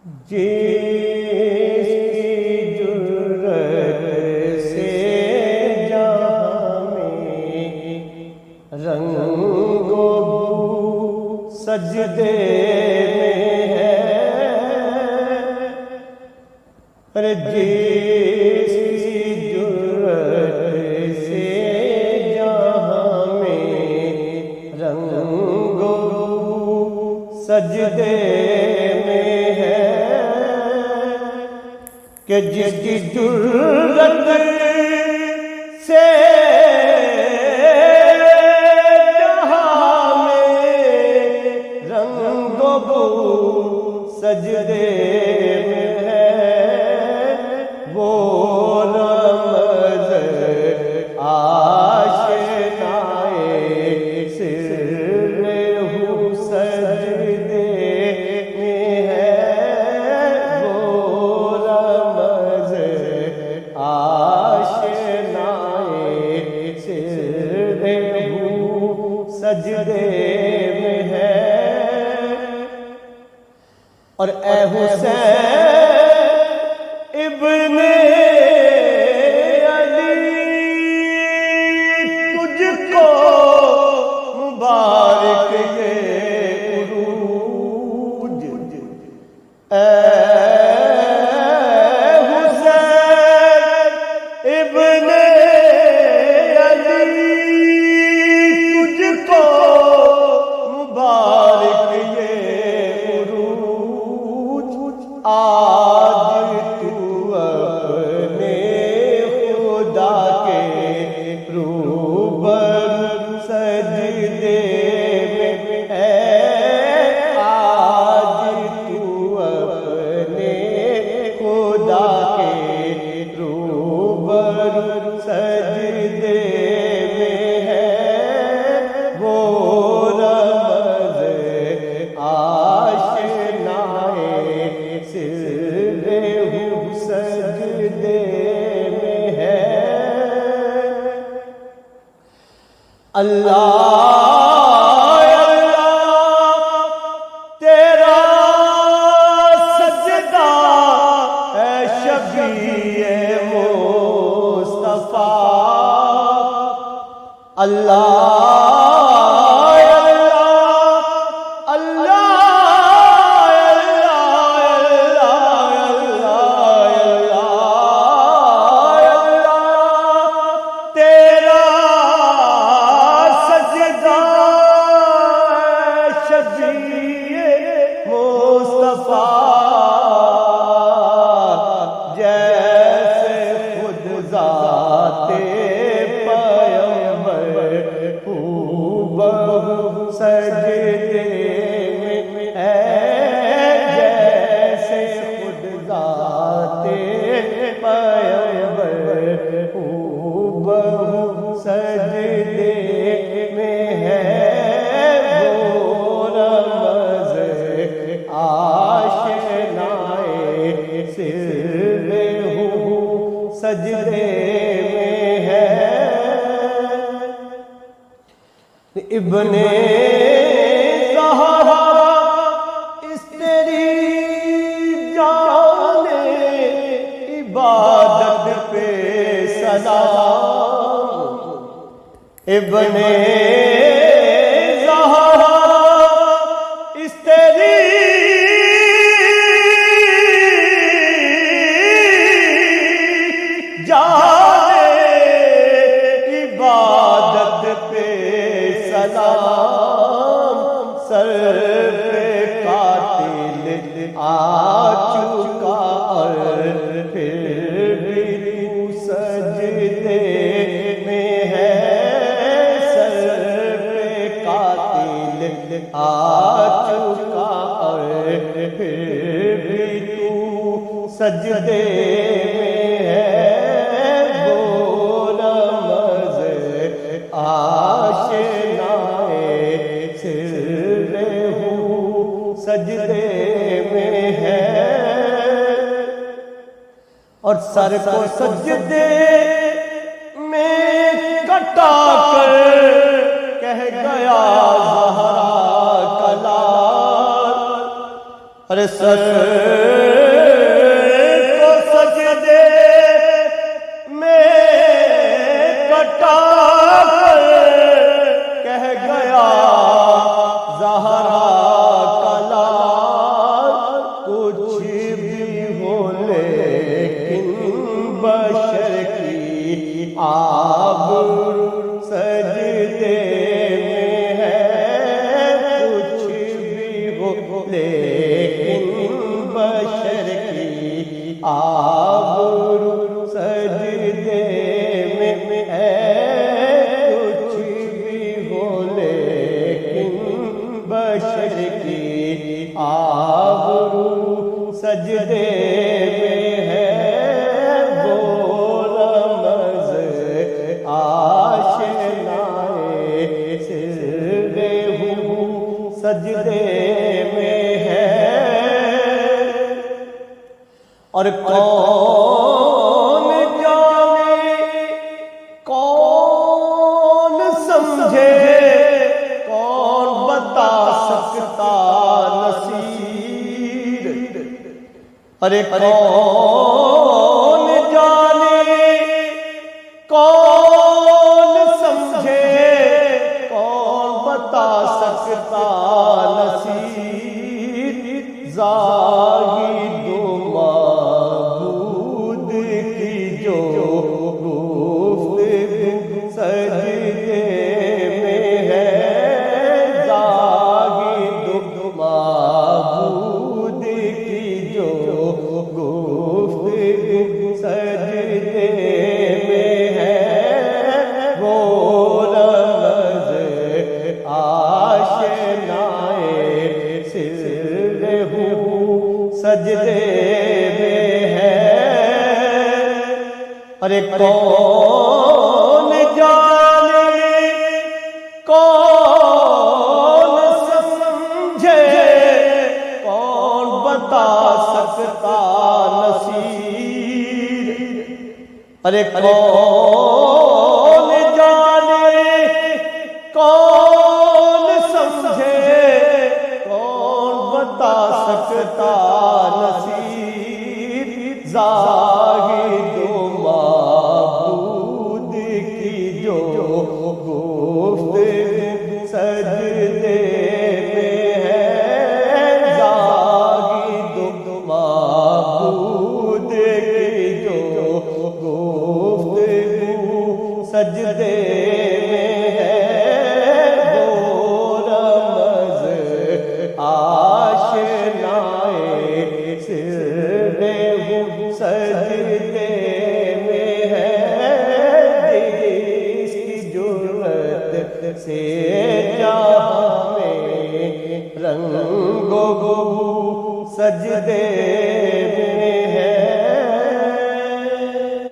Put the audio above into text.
جس کی جرت سے جہاں میں رنگ و بو سجدے میں ہے، ارے جس کی جرت سے جہاں میں رنگ و بو سجدے میں ہے، کہ جس کی جرت سے جہاں میں رنگ و بو سجدے میں ہے، وہ رمز آشنائے سر ہو سجدے میں ہے، وہ رمز آشنائے سر ہو سجدے میں ہے۔ اور اے حسین ابن علی تجھ کو مبارک یہ عروج، اے حسین ابن علی تجھ کو مبارک یہ عروج، آج تو اپنے خدا کے روبرو سجدے میں ہے، آج تو اپنے خدا کے روبرو سجدے میں ہے، وہ رمز آشنائے سر ہو سجدے میں ہے۔ اللہ تیرا سجدہ ہے شفیع مصطفیٰ، اللہ سجدے میں ہے، جیسے خود ذات پیغمبر بہو سجدے میں ہے، وہ رمز آشنائے سر ہو سجدے میں ہے۔ ابن زہرا اس تیری جان عبادت پہ سلام، ابن زہرا اس تیری جان عبادت پہ سلام، سر پہ قاتل آ چکا اور پھر بھی تو سجدے میں ہے، سر پہ قاتل آ چکا اور پھر بھی تو سجدے میں ہے، وہ رمز آشنائے سر ہو سجدے میں ہے۔ اور سر کو سجدے میں کٹا کر کہہ گیا زہرا کا لال، ارے سر کو سجدے میں کٹا کر کہہ گیا زہرا کا لال کچھ بھی ہو لیکن بشر کی آبرو سجدے میں ہے، کچھ بھی ہو لیکن بشر کی آبرو سجدے میں ہے، کچھ بھی ہو لیکن بشر کی آبرو سجدے میں ہے، وہ رمز آشنائے سر ہوں سجدے میں ہے۔ اور کون جانے کون سمجھے کون بتا سکتا نصیر، ارے کون جانے کون سمجھے کون بتا سکتا نصیر، زاہد و معبود کی جو گفتگو سجدے میں ہے، زاہد و معبود کی جو گفتگو سجدے میں ہے، وہ رمز آشنائے سر ہوں سجدے میں ہے۔ ارے کون جانے کون سمجھے کون بتا سکتا نصیر، ارے کون جانے کون سمجھے کون بتا سکتا نصیر، زاہد و معبود کی جو گفتگو سجدے میں ہے، زاہد و معبود کی جو گفتگو سجدے میں ہے، وہ رمز آشنائے سر ہوں سجدے میں ہے، جس کی جرأت سے جہاں میں رنگ و بو سجدے